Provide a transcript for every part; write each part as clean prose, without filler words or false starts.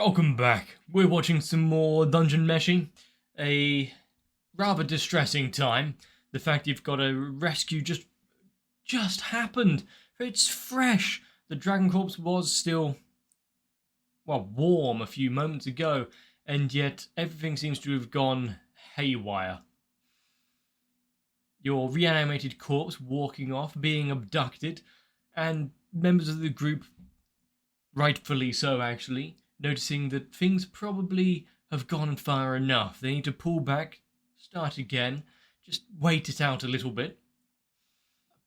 Welcome back. We're watching some more Dungeon Meshi. A rather distressing time. The fact you've got a rescue just happened. It's fresh. The Dragon Corpse was still, well, warm a few moments ago, and yet everything seems to have gone haywire. Your reanimated corpse walking off, being abducted, and members of the group, rightfully so actually, noticing that things probably have gone far enough. They need to pull back, start again, just wait it out a little bit.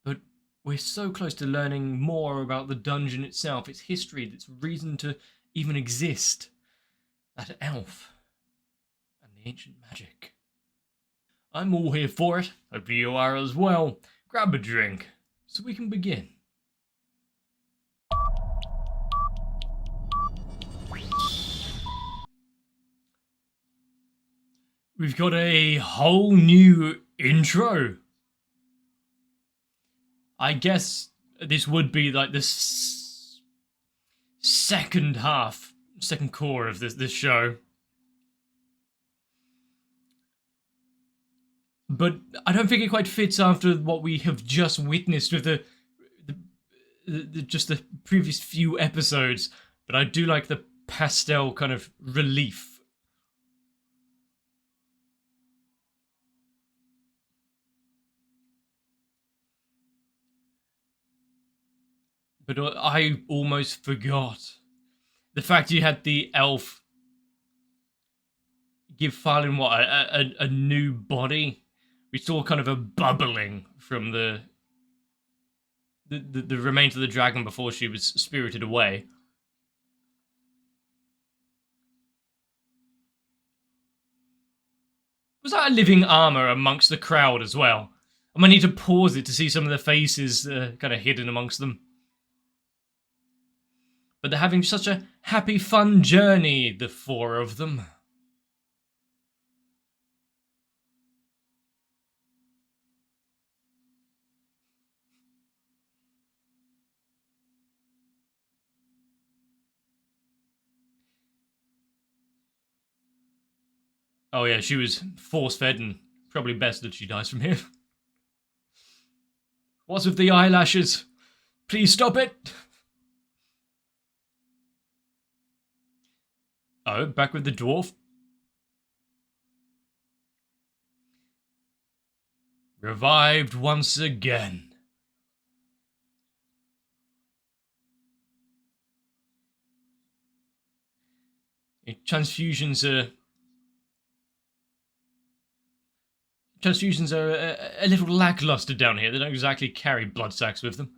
But we're so close to learning more about the dungeon itself, its history, its reason to even exist. That elf and the ancient magic. I'm all here for it. Hope you are as well. Grab a drink so we can begin. We've got a whole new intro. I guess this would be like the second core of this show. But I don't think it quite fits after what we have just witnessed with the previous few episodes. But I do like the pastel kind of relief. But I almost forgot the fact you had the elf give Farlin a new body. We saw kind of a bubbling from the remains of the dragon before she was spirited away. Was that a living armor amongst the crowd as well? I might need to pause it to see some of the faces kind of hidden amongst them. But they're having such a happy, fun journey, the four of them. Oh yeah, she was force-fed and probably best that she dies from here. What's with the eyelashes? Please stop it! Oh, back with the dwarf. Revived once again. Transfusions are a little lackluster down here. They don't exactly carry blood sacks with them.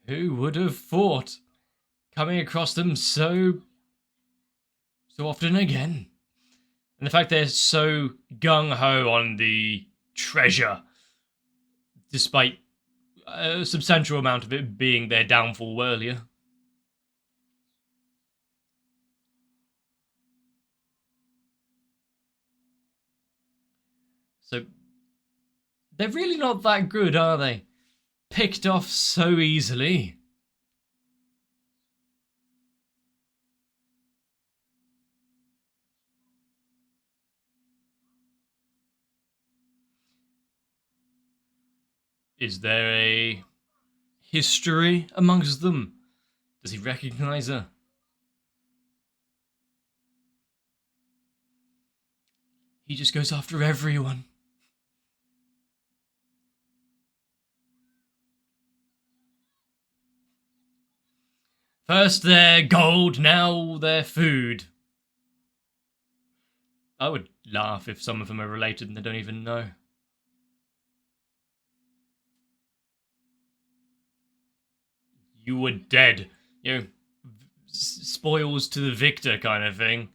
Who would have thought? Coming across them so often again. And the fact they're so gung-ho on the treasure, despite a substantial amount of it being their downfall earlier. So, they're really not that good, are they? Picked off so easily. Is there a history amongst them? Does he recognize her? He just goes after everyone. First they're gold, now they're food. I would laugh if some of them are related and they don't even know. You were dead. You know, spoils to the victor kind of thing.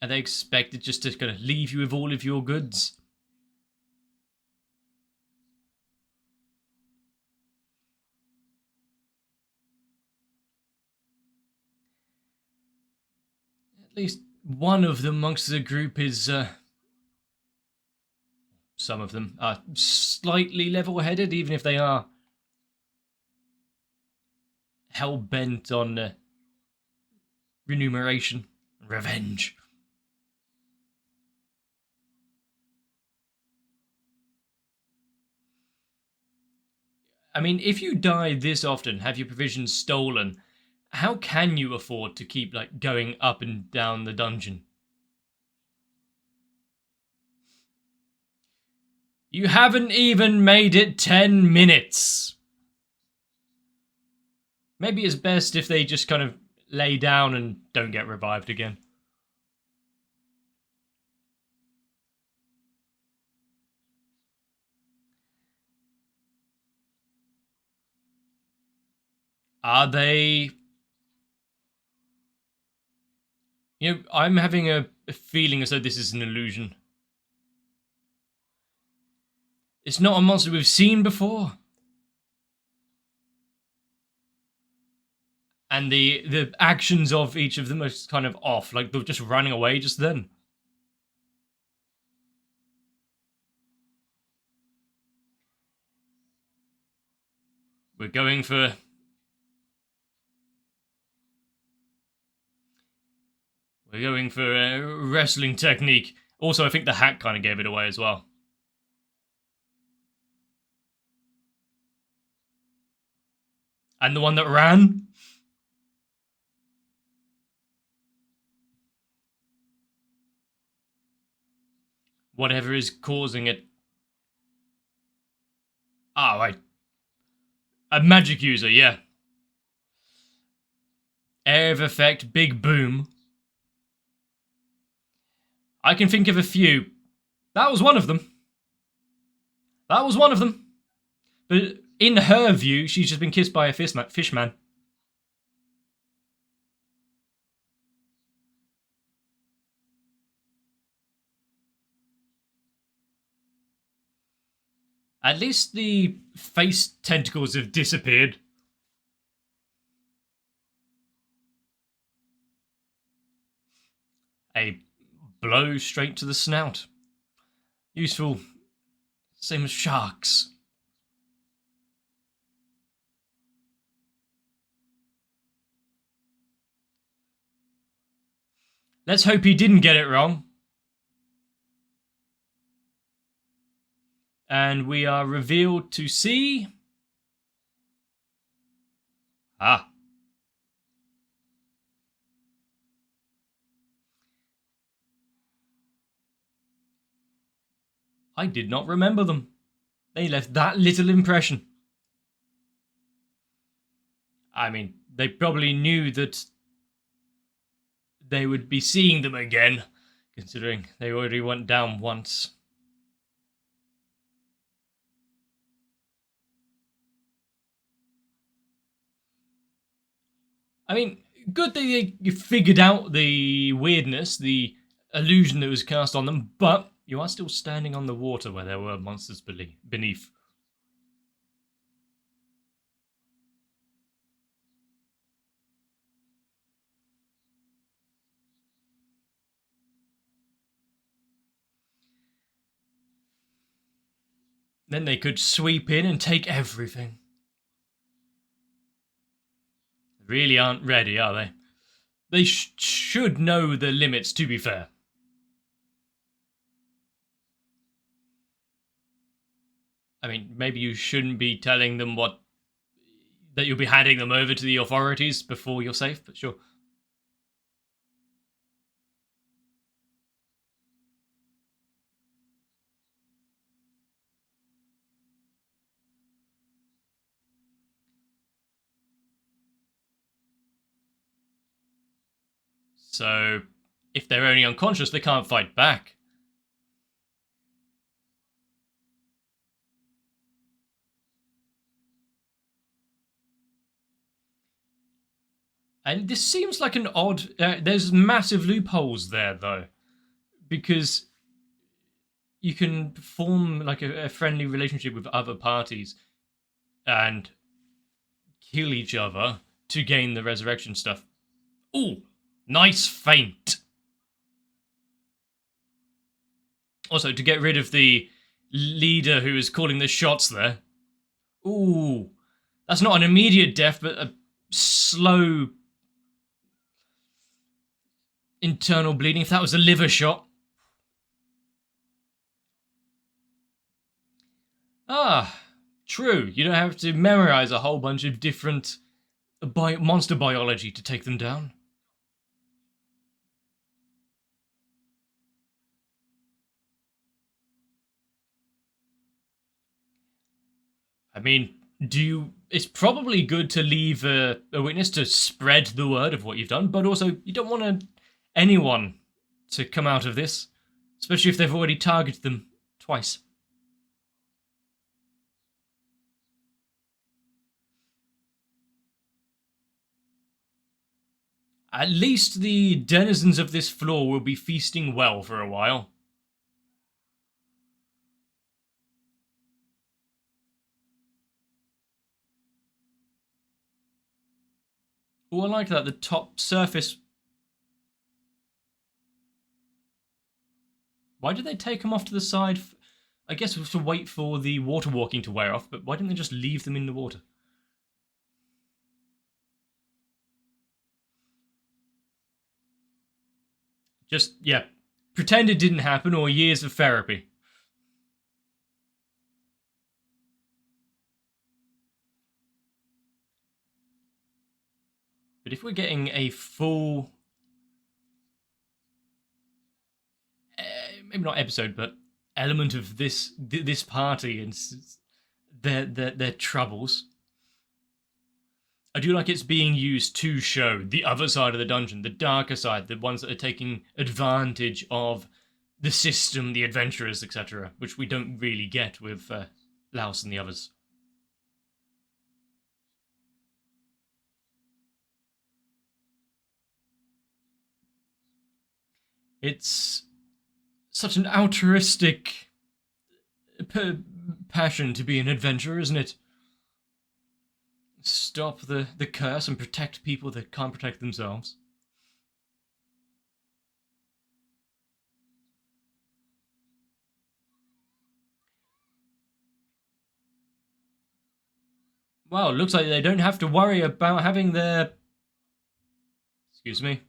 Are they expected just to kind of leave you with all of your goods? At least one of them amongst the group is some of them are slightly level-headed, even if they are hell-bent on remuneration, revenge. I mean, if you die this often, have your provisions stolen, how can you afford to keep, like, going up and down the dungeon? You haven't even made it 10 minutes! Maybe it's best if they just kind of lay down and don't get revived again. Are they... You know, I'm having a feeling as though this is an illusion. It's not a monster we've seen before. And the actions of each of them are kind of off, like they're just running away just then. We're going for... We're going for a wrestling technique. Also, I think the hat kind of gave it away as well. And the one that ran? Whatever is causing it. Ah, right. A magic user, yeah. Area of effect, big boom. I can think of a few. That was one of them. That was one of them. But in her view, she's just been kissed by a fishman. At least the face tentacles have disappeared. A blow straight to the snout. Useful. Same as sharks. Let's hope he didn't get it wrong. And we are revealed to see... Ah. I did not remember them. They left that little impression. I mean, they probably knew that they would be seeing them again, considering they already went down once. I mean, good that you figured out the weirdness, the illusion that was cast on them, but you are still standing on the water where there were monsters beneath. Then they could sweep in and take everything. They really aren't ready, are they? They should know the limits, to be fair. I mean, maybe you shouldn't be telling them that you'll be handing them over to the authorities before you're safe, but sure. So, if they're only unconscious, they can't fight back. And this seems like an odd... there's massive loopholes there, though. Because you can form like a friendly relationship with other parties and kill each other to gain the resurrection stuff. Ooh, nice feint. Also, to get rid of the leader who is calling the shots there. Ooh, that's not an immediate death, but a slow internal bleeding. If that was a liver shot. Ah, true. You don't have to memorize a whole bunch of different monster biology to take them down. I mean, it's probably good to leave a witness to spread the word of what you've done, but also you don't want anyone to come out of this, especially if they've already targeted them twice. At least the denizens of this floor will be feasting well for a while. Oh, I like that. The top surface. Why did they take them off to the side? I guess it was to wait for the water walking to wear off, but why didn't they just leave them in the water? Just, yeah, pretend it didn't happen or years of therapy. But if we're getting a full, maybe not episode, but element of this party and their troubles, I do like it's being used to show the other side of the dungeon, the darker side, the ones that are taking advantage of the system, the adventurers, etc., which we don't really get with Laos and the others. It's such an altruistic passion to be an adventurer, isn't it? Stop the curse and protect people that can't protect themselves. Well, looks like they don't have to worry about having their... Excuse me.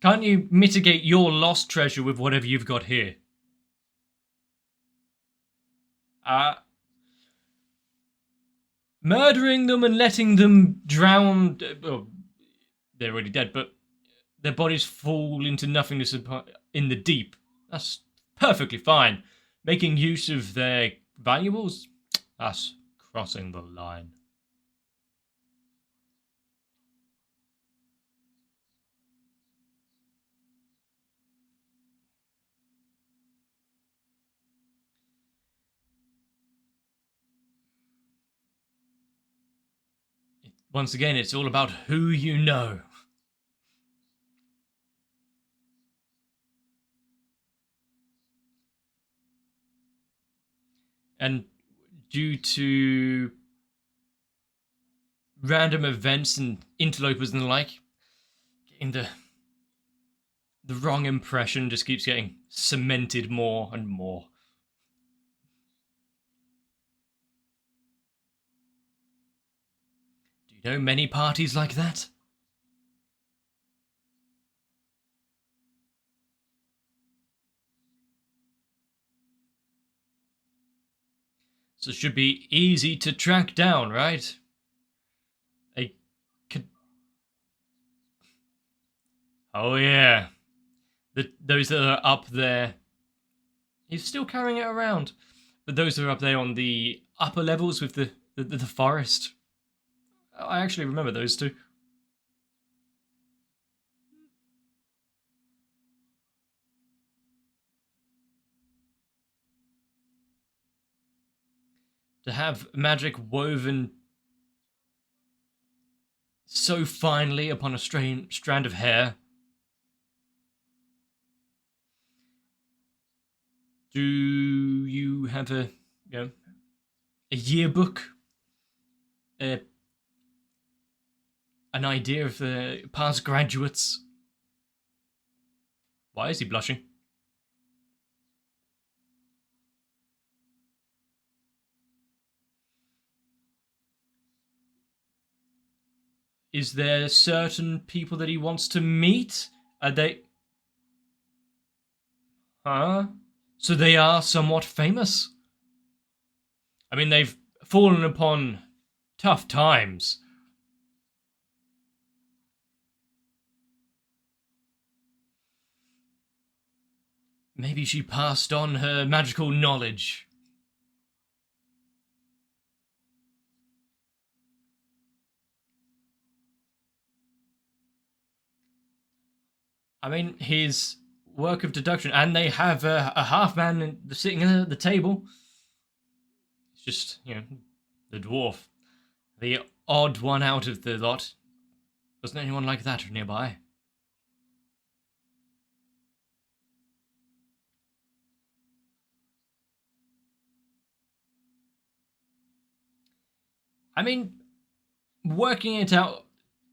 Can't you mitigate your lost treasure with whatever you've got here? Murdering them and letting them drown... Well, they're already dead, but their bodies fall into nothingness in the deep. That's perfectly fine. Making use of their valuables? That's crossing the line. Once again, it's all about who you know. And due to random events and interlopers and the like, getting the wrong impression just keeps getting cemented more and more. Do you know many parties like that? So it should be easy to track down, right? Oh yeah, those that are up there. He's still carrying it around, but those that are up there on the upper levels with the forest. I actually remember those two. To have magic woven so finely upon a strand of hair. Do you have a yearbook? An idea of the past graduates? Why is he blushing? Is there certain people that he wants to meet? Are they... Huh? So they are somewhat famous? I mean, they've fallen upon tough times. Maybe she passed on her magical knowledge. I mean, his work of deduction, and they have a half man sitting at the table. It's just, the dwarf. The odd one out of the lot. Wasn't anyone like that nearby? I mean, working it out,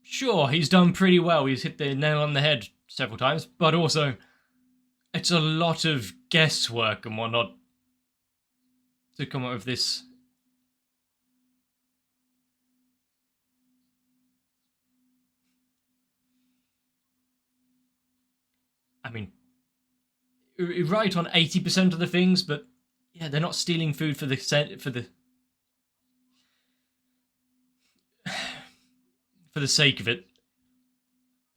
sure, he's done pretty well. He's hit the nail on the head several times, but also, it's a lot of guesswork and whatnot to come up with this. I mean, right on 80% of the things, but yeah, they're not stealing food for the for the sake of it.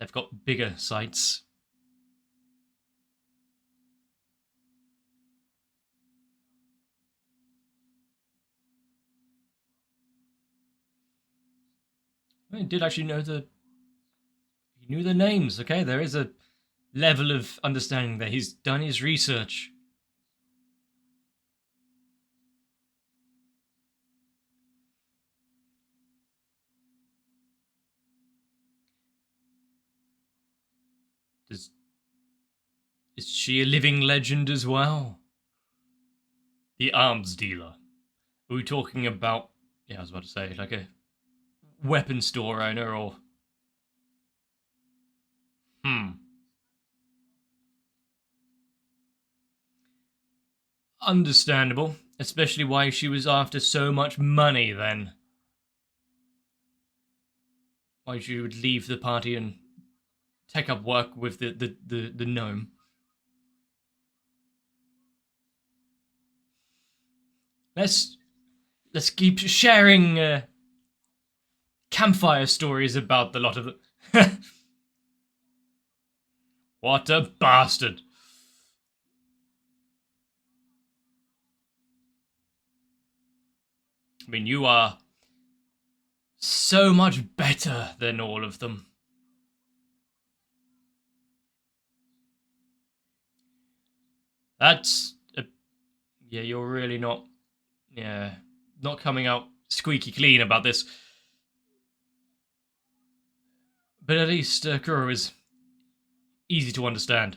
They've got bigger sites. I did actually know he knew the names. Okay, there is a level of understanding there. He's done his research. Is she a living legend as well? The arms dealer. Are we talking about? Yeah, I was about to say like a weapon store owner or. Understandable, especially why she was after so much money then. Why she would leave the party and take up work with the gnome. Let's keep sharing campfire stories about the lot of them. What a bastard. I mean, you are so much better than all of them. That's... yeah, you're really not... yeah, not coming out squeaky clean about this. But at least Kuro is easy to understand.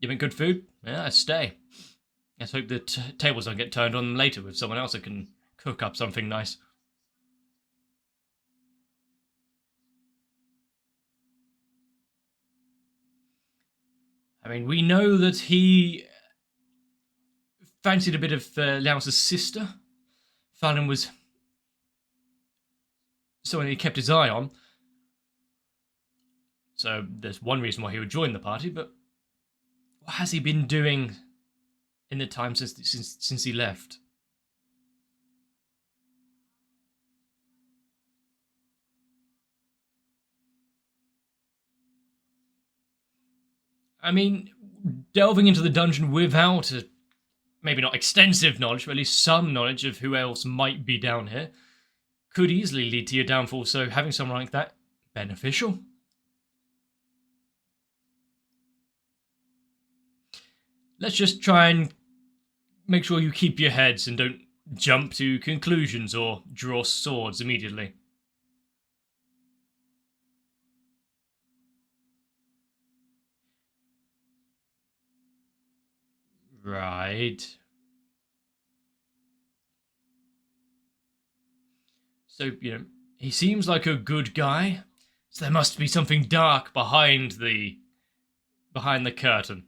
You want good food? Yeah, I stay. Let's hope the tables don't get turned on them later with someone else that can cook up something nice. I mean, we know that he fancied a bit of Laos's sister. Fallon was someone he kept his eye on. So there's one reason why he would join the party, but what has he been doing in the time since he left? I mean, delving into the dungeon without maybe not extensive knowledge, but at least some knowledge of who else might be down here could easily lead to your downfall. So having someone like that, beneficial. Let's just try and make sure you keep your heads and don't jump to conclusions or draw swords immediately. Right. So, he seems like a good guy. So there must be something dark behind the curtain.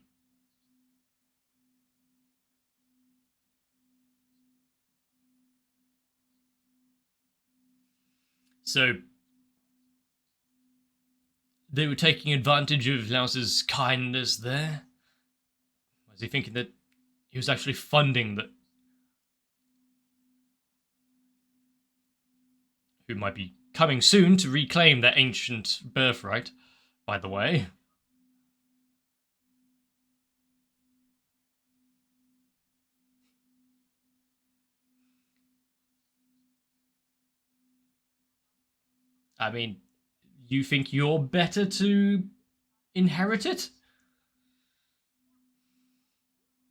So they were taking advantage of Laus's kindness there? Was he thinking that he was actually funding that? Who might be coming soon to reclaim their ancient birthright, by the way. I mean, you think you're better to inherit it?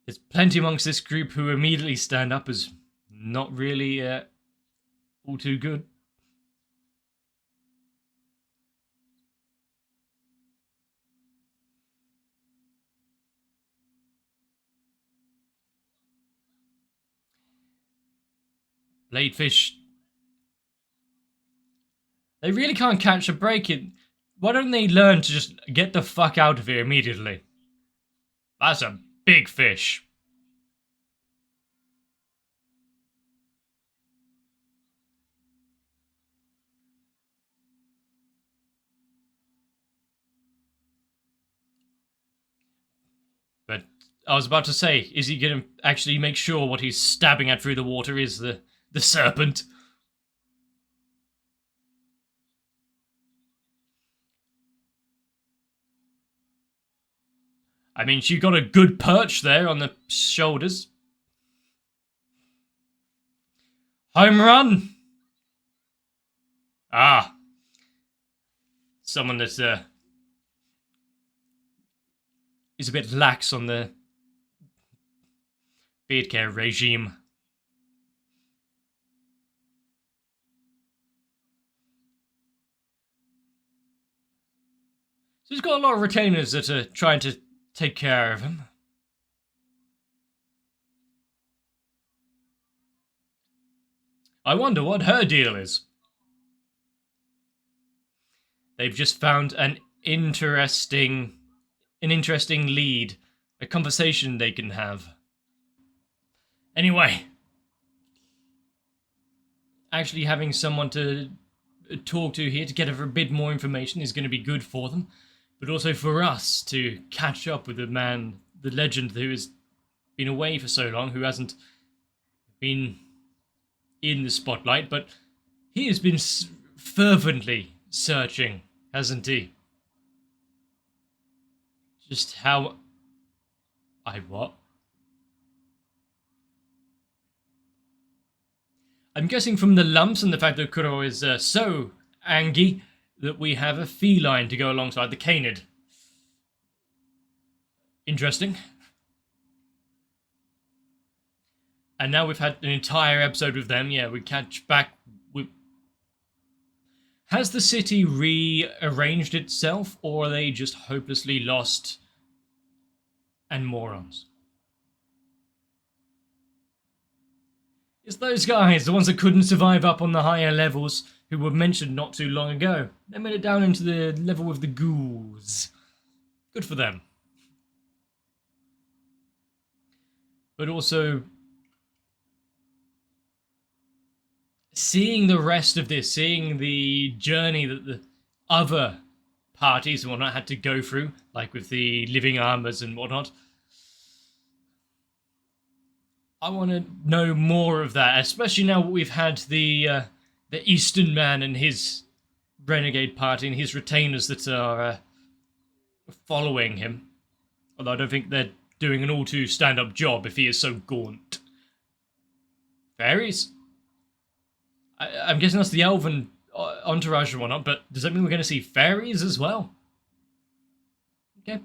There's plenty amongst this group who immediately stand up as not really all too good. Bladefish, they really can't catch a break. Why don't they learn to just get the fuck out of here immediately? That's a big fish. But I was about to say, is he going to actually make sure what he's stabbing at through the water is the serpent? I mean, she got a good perch there on the shoulders. Home run! Ah. Someone that is a bit lax on the beard care regime. So he's got a lot of retainers that are trying to take care of him. I wonder what her deal is. They've just found an interesting lead, a conversation they can have. Anyway, actually having someone to talk to here to get a bit more information is going to be good for them, but also for us to catch up with the man, the legend who has been away for so long, who hasn't been in the spotlight, but he has been fervently searching, hasn't he? Just how... what? I'm guessing from the lumps and the fact that Kuro is so angry that we have a feline to go alongside the canid. Interesting. And now we've had an entire episode with them. Yeah, we catch back with... Has the city rearranged itself, or are they just hopelessly lost and morons? It's those guys, the ones that couldn't survive up on the higher levels, who were mentioned not too long ago. They made it down into the level with the ghouls. Good for them. But also, seeing the rest of this, seeing the journey that the other parties and whatnot had to go through, like with the living armors and whatnot, I want to know more of that, especially now we've had the Eastern Man and his renegade party and his retainers that are following him. Although I don't think they're doing an all too stand-up job if he is so gaunt. Fairies? I'm guessing that's the elven entourage and whatnot, but does that mean we're going to see fairies as well? Okay.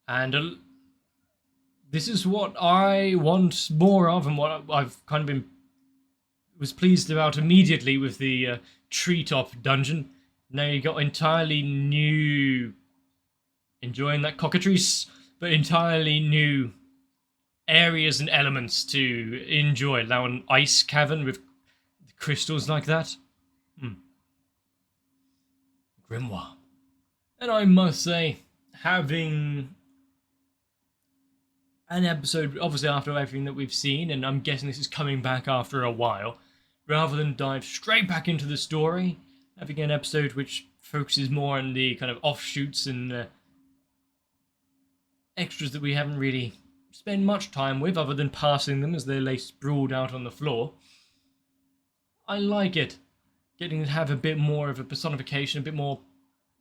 And this is what I want more of, and what I've kind of was pleased about immediately with the treetop dungeon. Now you got entirely new, enjoying that cockatrice, but entirely new areas and elements to enjoy. Now an ice cavern with crystals like that. Grimoire. And I must say, having an episode, obviously after everything that we've seen, and I'm guessing this is coming back after a while, rather than dive straight back into the story, having an episode which focuses more on the kind of offshoots and extras that we haven't really spent much time with other than passing them as they lay sprawled out on the floor. I like it. Getting to have a bit more of a personification, a bit more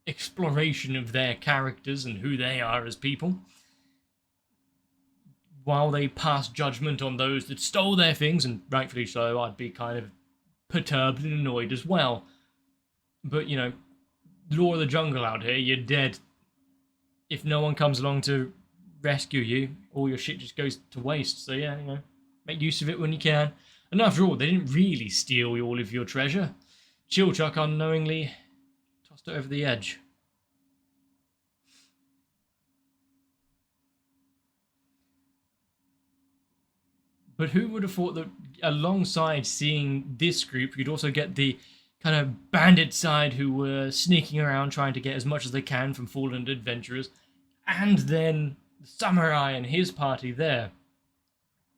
exploration of their characters and who they are as people, while they pass judgment on those that stole their things, and rightfully so. I'd be kind of perturbed and annoyed as well. But, you know, law of the jungle out here, you're dead. If no one comes along to rescue you, all your shit just goes to waste. So yeah, you know, make use of it when you can. And after all, they didn't really steal all of your treasure. Chilchuck unknowingly tossed it over the edge. But who would have thought that alongside seeing this group, you'd also get the kind of bandit side who were sneaking around trying to get as much as they can from fallen adventurers, and then the samurai and his party there,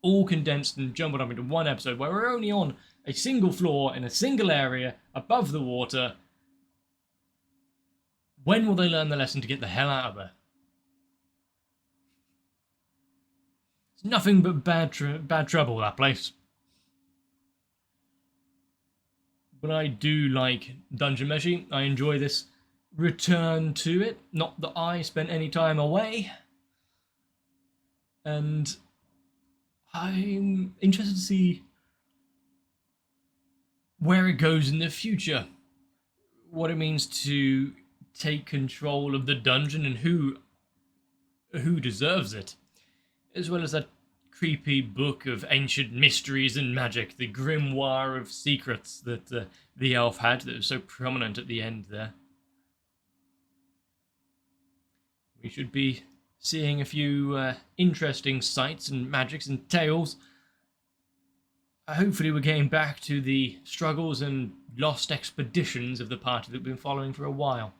all condensed and jumbled up into one episode where we're only on a single floor in a single area above the water. When will they learn the lesson to get the hell out of there? It's nothing but bad trouble, that place. But I do like Dungeon Meshi. I enjoy this return to it. Not that I spent any time away. And I'm interested to see where it goes in the future. What it means to take control of the dungeon and who deserves it. As well as that creepy book of ancient mysteries and magic, the grimoire of secrets that the elf had that was so prominent at the end there. We should be seeing a few interesting sights and magics and tales. Hopefully we're getting back to the struggles and lost expeditions of the party that we've been following for a while.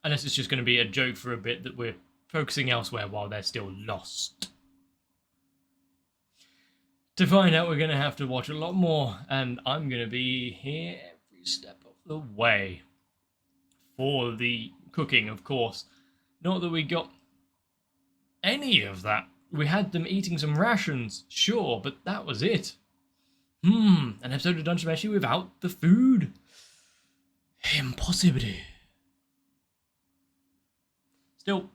Unless it's just going to be a joke for a bit that we're focusing elsewhere while they're still lost. To find out, we're going to have to watch a lot more, and I'm going to be here every step of the way. For the cooking, of course. Not that we got any of that. We had them eating some rations, sure, but that was it. An episode of Dungeon Meshi without the food? Impossible. Still,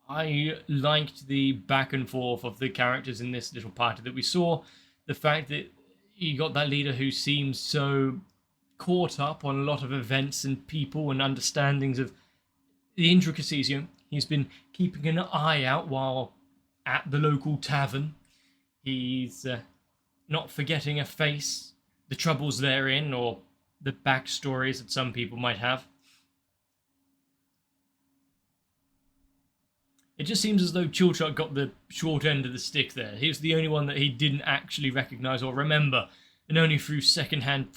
I liked the back and forth of the characters in this little party that we saw. The fact that you got that leader who seems so caught up on a lot of events and people and understandings of the intricacies. You know, he's been keeping an eye out while at the local tavern. He's not forgetting a face, the troubles therein, or the backstories that some people might have. It just seems as though Chilchuck got the short end of the stick there. He was the only one that he didn't actually recognise or remember, and only through second-hand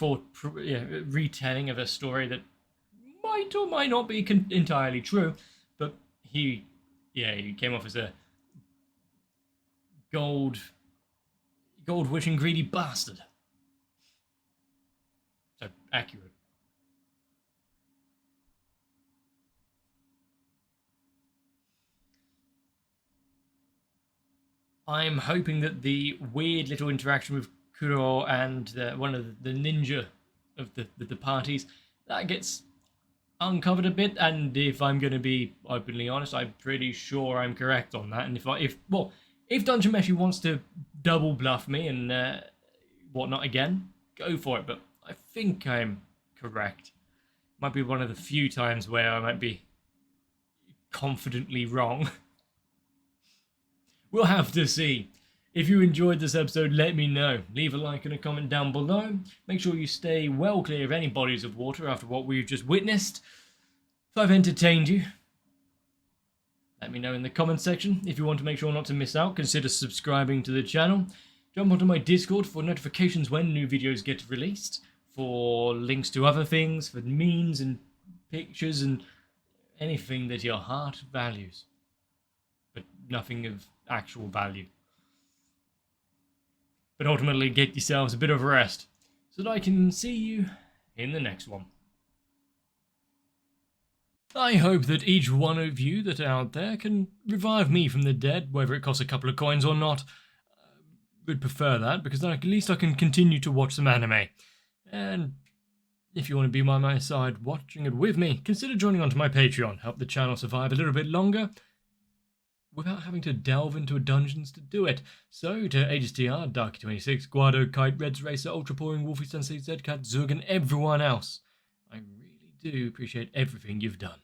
retelling of a story that might or might not be entirely true, but he came off as a gold-wishing greedy bastard. So accurate. I'm hoping that the weird little interaction with Kuro and one of the ninja of the parties, that gets uncovered a bit, and if I'm going to be openly honest, I'm pretty sure I'm correct on that. And if Dungeon Meshi wants to double bluff me and whatnot again, go for it, but I think I'm correct. Might be one of the few times where I might be confidently wrong. We'll have to see. If you enjoyed this episode, let me know. Leave a like and a comment down below. Make sure you stay well clear of any bodies of water after what we've just witnessed. If I've entertained you, let me know in the comment section. If you want to make sure not to miss out, consider subscribing to the channel. Jump onto my Discord for notifications when new videos get released, for links to other things, for memes and pictures and anything that your heart values. But nothing of actual value. but ultimately get yourselves a bit of rest, so that I can see you in the next one. I hope that each one of you that are out there can revive me from the dead, whether it costs a couple of coins or not. Would prefer that, because then at least I can continue to watch some anime. And if you want to be by my side watching it with me, consider joining onto my Patreon, help the channel survive a little bit longer, without having to delve into dungeons to do it. So, to HSTR, Darky26, Guado, Kite, Reds Racer, Ultra Pouring, Wolfie Sensei, Zcat, Zug, and everyone else, I really do appreciate everything you've done.